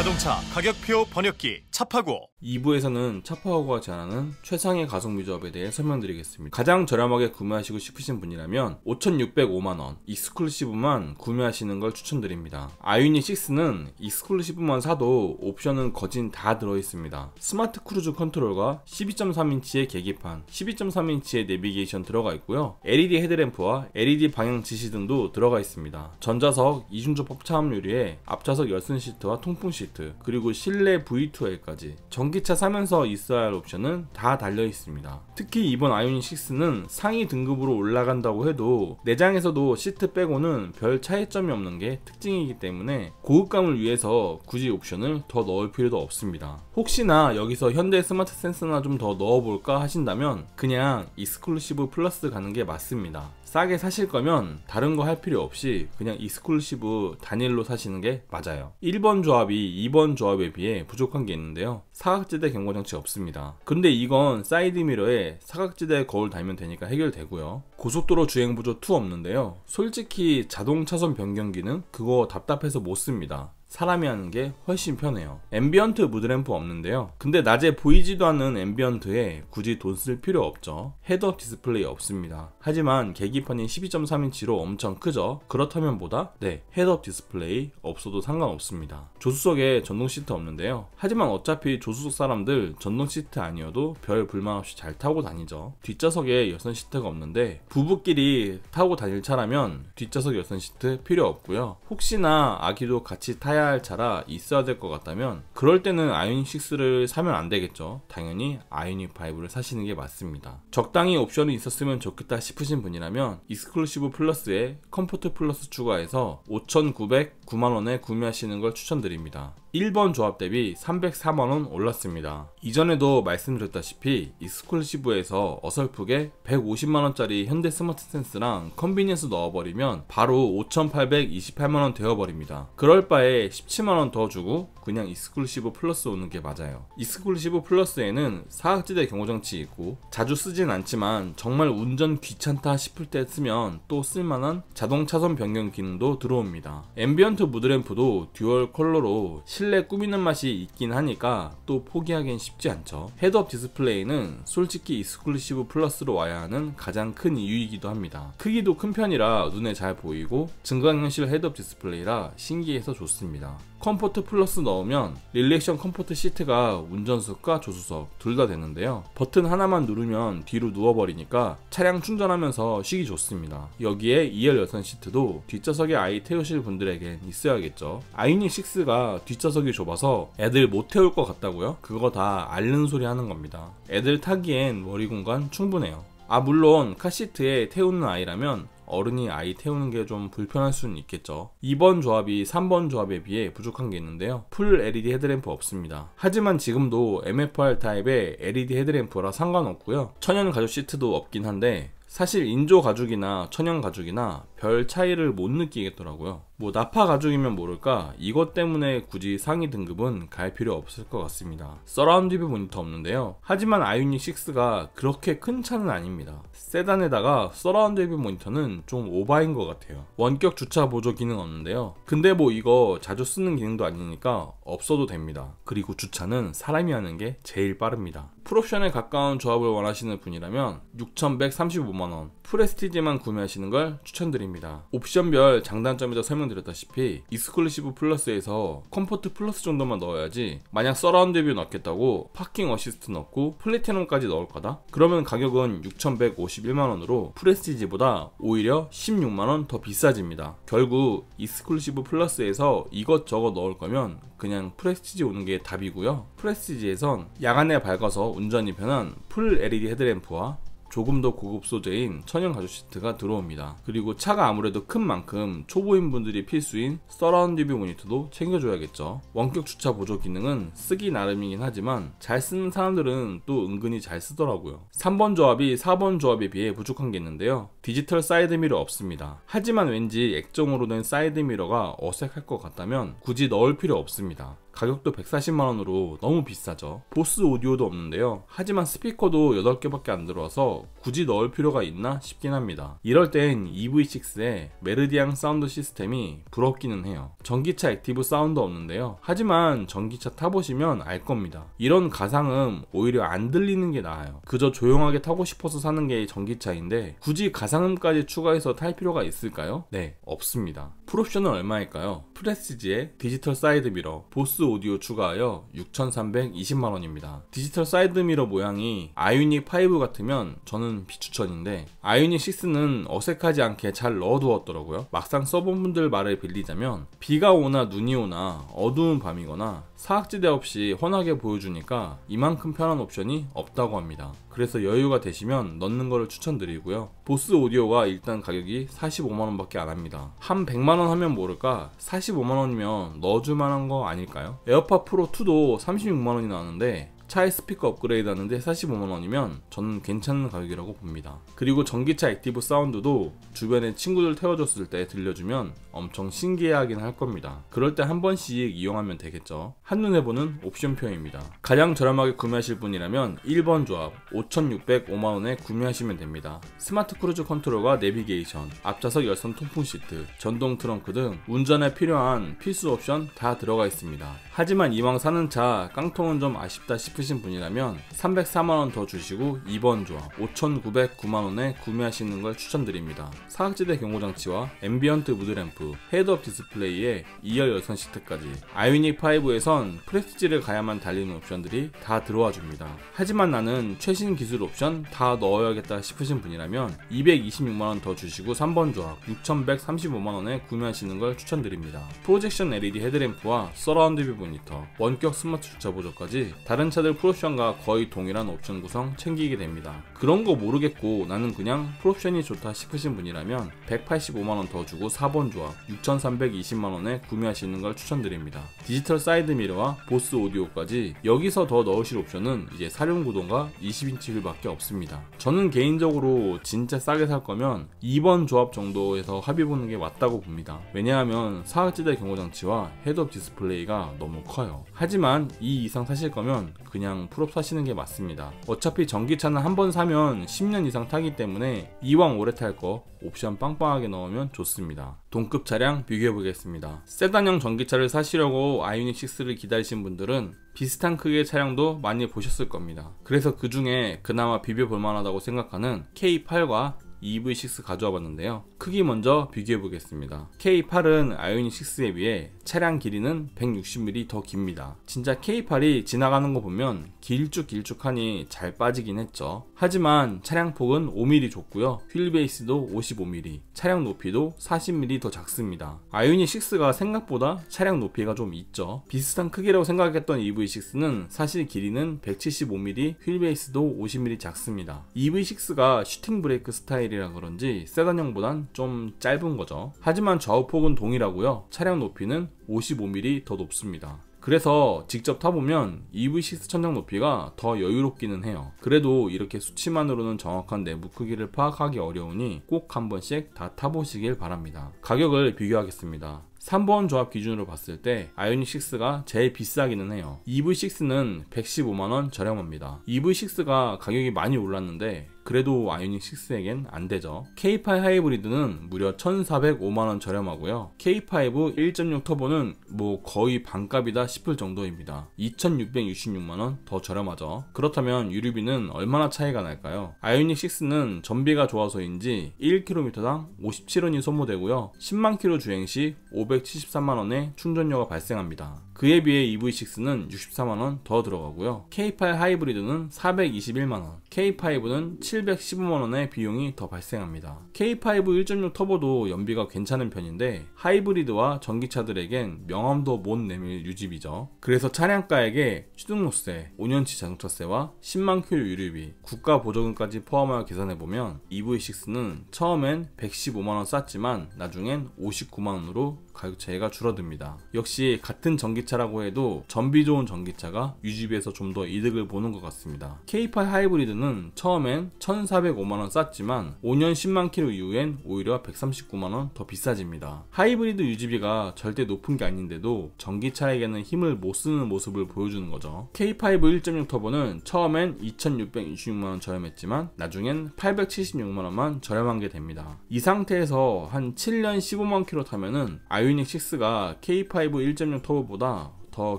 자동차 가격표 번역기 차파고. 2부에서는 차파고가 제안하는 최상의 가성비 조합에 대해 설명드리겠습니다. 가장 저렴하게 구매하시고 싶으신 분이라면 5,605만원 익스클루시브만 구매하시는 걸 추천드립니다. 아이오닉 6는 익스클루시브만 사도 옵션은 거진 다 들어있습니다. 스마트 크루즈 컨트롤과 12.3인치의 계기판, 12.3인치의 내비게이션 들어가 있고요. LED 헤드램프와 LED 방향 지시 등도 들어가 있습니다. 전자석 이중접합 차음 유리에 앞좌석 열선 시트와 통풍 시트, 그리고 실내 V2L까지 전기차 사면서 있어야 할 옵션은 다 달려 있습니다. 특히 이번 아이오닉 6는 상위 등급으로 올라간다고 해도 내장에서도 시트 빼고는 별 차이점이 없는 게 특징이기 때문에 고급감을 위해서 굳이 옵션을 더 넣을 필요도 없습니다. 혹시나 여기서 현대 스마트 센스나 좀 더 넣어볼까 하신다면 그냥 익스클루시브 플러스 가는 게 맞습니다. 싸게 사실 거면 다른 거 할 필요 없이 그냥 익스클루시브 단일로 사시는 게 맞아요. 1번 조합이 2번 조합에 비해 부족한 게 있는데요. 사각지대 경고장치 없습니다. 근데 이건 사이드미러에 사각지대 거울 달면 되니까 해결되고요. 고속도로 주행보조 2 없는데요. 솔직히 자동 차선 변경 기능 그거 답답해서 못 씁니다. 사람이 하는 게 훨씬 편해요. 앰비언트 무드램프 없는데요. 근데 낮에 보이지도 않는 앰비언트에 굳이 돈 쓸 필요 없죠. 헤드업 디스플레이 없습니다. 하지만 계기판이 12.3인치로 엄청 크죠. 그렇다면 뭐다? 네, 헤드업 디스플레이 없어도 상관없습니다. 조수석에 전동 시트 없는데요. 하지만 어차피 조수석 사람들 전동 시트 아니어도 별 불만 없이 잘 타고 다니죠. 뒷좌석에 열선 시트가 없는데 부부끼리 타고 다닐 차라면 뒷좌석 열선 시트 필요 없고요. 혹시나 아기도 같이 타야 할 차라 있어야 될 것 같다면 그럴 때는 아이오닉 6를 사면 안 되겠죠. 당연히 아이오닉 5를 사시는 게 맞습니다. 적당히 옵션이 있었으면 좋겠다 싶으신 분이라면 익스클루시브 플러스에 컴포트 플러스 추가해서 5,909만원에 구매하시는 걸 추천드립니다. 1번 조합 대비 304만원 올랐습니다. 이전에도 말씀드렸다시피 익스클루시브에서 어설프게 150만원짜리 현대 스마트 센스랑 컨비니언스 넣어버리면 바로 5,828만원 되어버립니다. 그럴 바에 17만원 더 주고 그냥 익스클루시브 플러스 오는 게 맞아요. 익스클루시브 플러스에는 사각지대 경고장치 있고 자주 쓰진 않지만 정말 운전 귀찮다 싶을 때 쓰면 또 쓸만한 자동 차선 변경 기능도 들어옵니다. 앰비언트 무드램프도 듀얼 컬러로 실내 꾸미는 맛이 있긴 하니까 또 포기하기엔 쉽지 않죠. 헤드업 디스플레이는 솔직히 익스클루시브 플러스로 와야 하는 가장 큰 이유이기도 합니다. 크기도 큰 편이라 눈에 잘 보이고 증강현실 헤드업 디스플레이라 신기해서 좋습니다. 컴포트 플러스 넣으면 릴렉션 컴포트 시트가 운전석과 조수석 둘 다 되는데요. 버튼 하나만 누르면 뒤로 누워버리니까 차량 충전하면서 쉬기 좋습니다. 여기에 2열 열선 시트도 뒷좌석에 아이 태우실 분들에겐 있어야겠죠. 아이오닉 6가 뒷좌석이 좁아서 애들 못 태울 것 같다고요? 그거 다 앓는 소리 하는 겁니다. 애들 타기엔 머리 공간 충분해요. 물론 카시트에 태우는 아이라면 어른이 아이 태우는 게 좀 불편할 수는 있겠죠. 2번 조합이 3번 조합에 비해 부족한 게 있는데요. 풀 LED 헤드램프 없습니다. 하지만 지금도 MFR 타입의 LED 헤드램프라 상관없고요. 천연 가죽 시트도 없긴 한데 사실 인조 가죽이나 천연 가죽이나 별 차이를 못 느끼겠더라고요. 나파 가죽이면 모를까 이것 때문에 굳이 상위 등급은 갈 필요 없을 것 같습니다. 서라운드 뷰 모니터 없는데요. 하지만 아이오닉 6가 그렇게 큰 차는 아닙니다. 세단에다가 서라운드 뷰 모니터는 좀 오바인 것 같아요. 원격 주차 보조 기능 없는데요. 근데 이거 자주 쓰는 기능도 아니니까 없어도 됩니다. 그리고 주차는 사람이 하는 게 제일 빠릅니다. 풀옵션에 가까운 조합을 원하시는 분이라면 6,135만원 프레스티지만 구매하시는 걸 추천드립니다. 옵션별 장단점에도 설명드렸다시피 익스클루시브 플러스에서 컴포트 플러스 정도만 넣어야지 만약 서라운드 뷰 넣겠다고 파킹 어시스트 넣고 플래티넘까지 넣을 거다? 그러면 가격은 6,151만원으로 프레스티지보다 오히려 16만원 더 비싸집니다. 결국 익스클루시브 플러스에서 이것저것 넣을 거면 그냥 프레스티지 오는 게 답이고요. 프레스티지에선 야간에 밝아서 운전이 편한 풀 LED 헤드램프와 조금 더 고급 소재인 천연 가죽 시트가 들어옵니다. 그리고 차가 아무래도 큰 만큼 초보인 분들이 필수인 서라운드 뷰 모니터도 챙겨줘야겠죠. 원격 주차 보조 기능은 쓰기 나름이긴 하지만 잘 쓰는 사람들은 또 은근히 잘 쓰더라고요. 3번 조합이 4번 조합에 비해 부족한 게 있는데요. 디지털 사이드 미러 없습니다. 하지만 왠지 액정으로 된 사이드 미러가 어색할 것 같다면 굳이 넣을 필요 없습니다. 가격도 140만원으로 너무 비싸죠. 보스 오디오도 없는데요. 하지만 스피커도 8개밖에 안 들어와서 굳이 넣을 필요가 있나 싶긴 합니다. 이럴 땐 EV6의 메르디앙 사운드 시스템이 부럽기는 해요. 전기차 액티브 사운드 없는데요. 하지만 전기차 타보시면 알 겁니다. 이런 가상음 오히려 안 들리는 게 나아요. 그저 조용하게 타고 싶어서 사는 게 전기차인데 굳이 가상음까지 추가해서 탈 필요가 있을까요? 네, 없습니다. 풀옵션은 얼마일까요? 프레스티지의 디지털 사이드미러, 보스 오디오 추가하여 6,320만원입니다. 디지털 사이드미러 모양이 아이오닉 5 같으면 저는 비추천인데 아이오닉 6는 어색하지 않게 잘 넣어두었더라고요. 막상 써본 분들 말을 빌리자면 비가 오나 눈이 오나 어두운 밤이거나 사각지대 없이 훤하게 보여주니까 이만큼 편한 옵션이 없다고 합니다. 그래서 여유가 되시면 넣는 거를 추천드리고요. 보스 오디오가 일단 가격이 45만원 밖에 안 합니다. 한 100만원 하면 모를까 45만원이면 넣어줄만한 거 아닐까요? 에어팟 프로 2도 36만원이 나왔는데 차의 스피커 업그레이드 하는데 45만원이면 저는 괜찮은 가격이라고 봅니다. 그리고 전기차 액티브 사운드도 주변에 친구들 태워줬을 때 들려주면 엄청 신기해하긴 할 겁니다. 그럴 때 한 번씩 이용하면 되겠죠. 한눈에 보는 옵션표입니다. 가장 저렴하게 구매하실 분이라면 1번 조합 5,605만원에 구매하시면 됩니다. 스마트 크루즈 컨트롤과 내비게이션, 앞좌석 열선 통풍 시트, 전동 트렁크 등 운전에 필요한 필수 옵션 다 들어가 있습니다. 하지만 이왕 사는 차 깡통은 좀 아쉽다 싶으신 분이라면 304만원 더 주시고 2번 조합 5,909만원에 구매하시는 걸 추천드립니다. 사각지대 경고장치와 앰비언트 무드램프, 헤드업 디스플레이에 2열 열선 시트까지 아이오닉 5에선 프레스티지를 가야만 달리는 옵션들이 다 들어와 줍니다. 하지만 나는 최신 기술 옵션 다 넣어야겠다 싶으신 분이라면 226만원 더 주시고 3번 조합 6,135만원에 구매하시는 걸 추천드립니다. 프로젝션 LED 헤드램프와 서라운드 뷰 모니터, 원격 스마트 주차 보조까지 다른 차들 풀옵션과 거의 동일한 옵션 구성 챙기게 됩니다. 그런 거 모르겠고 나는 그냥 풀옵션이 좋다 싶으신 분이라면 185만원 더 주고 4번 조합 6,320만원에 구매하시는 걸 추천드립니다. 디지털 사이드 미러와 보스 오디오까지 여기서 더 넣으실 옵션은 이제 사륜구동과 20인치 휠밖에 없습니다. 저는 개인적으로 진짜 싸게 살 거면 2번 조합 정도에서 합의 보는 게 맞다고 봅니다. 왜냐하면 사각지대 경고장치와 헤드업 디스플레이가 너무 커요. 하지만 이 이상 사실 거면 그냥 풀옵 사시는 게 맞습니다. 어차피 전기차는 한 번 사면 10년 이상 타기 때문에 이왕 오래 탈 거 옵션 빵빵하게 넣으면 좋습니다. 동급 차량 비교해 보겠습니다. 세단형 전기차를 사시려고 아이오닉 6를 기다리신 분들은 비슷한 크기의 차량도 많이 보셨을 겁니다. 그래서 그 중에 그나마 비벼 볼 만하다고 생각하는 K8과 EV6 가져와 봤는데요. 크기 먼저 비교해 보겠습니다. K8은 아이오닉 6에 비해 차량 길이는 160mm 더 깁니다. 진짜 K8이 지나가는 거 보면 길쭉하니 잘 빠지긴 했죠. 하지만 차량 폭은 5mm 좁고요. 휠 베이스도 55mm, 차량 높이도 40mm 더 작습니다. 아이오닉 6가 생각보다 차량 높이가 좀 있죠. 비슷한 크기라고 생각했던 EV6는 사실 길이는 175mm, 휠 베이스도 50mm 작습니다. EV6가 슈팅 브레이크 스타일이라 그런지 세단형보단 좀 짧은 거죠. 하지만 좌우폭은 동일하고요. 차량 높이는 55mm 더 높습니다. 그래서 직접 타보면 EV6 천장 높이가 더 여유롭기는 해요. 그래도 이렇게 수치만으로는 정확한 내부 크기를 파악하기 어려우니 꼭 한 번씩 다 타보시길 바랍니다. 가격을 비교하겠습니다. 3번 조합 기준으로 봤을 때 아이오닉 6가 제일 비싸기는 해요. EV6는 115만원 저렴합니다. EV6가 가격이 많이 올랐는데 그래도 아이오닉 6에겐 안되죠. K8 하이브리드는 무려 1,405만원 저렴하고요. K5 1.6 터보는 뭐 거의 반값이다 싶을 정도입니다. 2,666만원 더 저렴하죠. 그렇다면 유류비는 얼마나 차이가 날까요? 아이오닉 6는 전비가 좋아서인지 1km당 57원이 소모되고요. 10만 km 주행 시 573만원의 충전료가 발생합니다. 그에 비해 EV6는 64만원 더 들어가고요. K8 하이브리드는 421만원, K5는 715만원의 비용이 더 발생합니다. K5 1.6 터보도 연비가 괜찮은 편인데 하이브리드와 전기차들에겐 명함도 못 내밀 유지비죠. 그래서 차량가액에 취등록세, 5년치 자동차세와 10만 km 유류비, 국가 보조금까지 포함하여 계산해보면 EV6는 처음엔 115만원 쌌지만 나중엔 59만원으로 가격 차이가 줄어듭니다. 역시 같은 전기차라고 해도 전비 좋은 전기차가 유지비에서 좀 더 이득을 보는 것 같습니다. K8 하이브리드는 처음엔 1,405만원 쌌지만 5년 10만 킬로 이후엔 오히려 139만원 더 비싸집니다. 하이브리드 유지비가 절대 높은 게 아닌데도 전기차에게는 힘을 못 쓰는 모습을 보여주는 거죠. K5 1.6 터보는 처음엔 2,626만원 저렴했지만 나중엔 876만원만 저렴한 게 됩니다. 이 상태에서 한 7년 15만 킬로 타면은 아이오닉 6가 K5 1.6 터보보다 더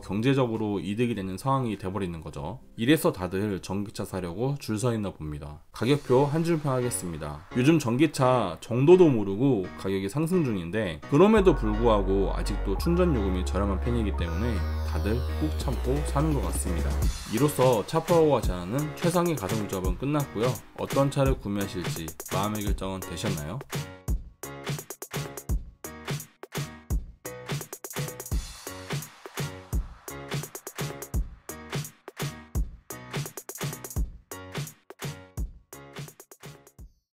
경제적으로 이득이 되는 상황이 돼버리는 거죠. 이래서 다들 전기차 사려고 줄 서 있나 봅니다. 가격표 한 줄 평하겠습니다. 요즘 전기차 정도도 모르고 가격이 상승 중인데 그럼에도 불구하고 아직도 충전 요금이 저렴한 편이기 때문에 다들 꾹 참고 사는 것 같습니다. 이로써 차파워가 제안하는 최상위 가성비 조합은 끝났고요. 어떤 차를 구매하실지 마음의 결정은 되셨나요?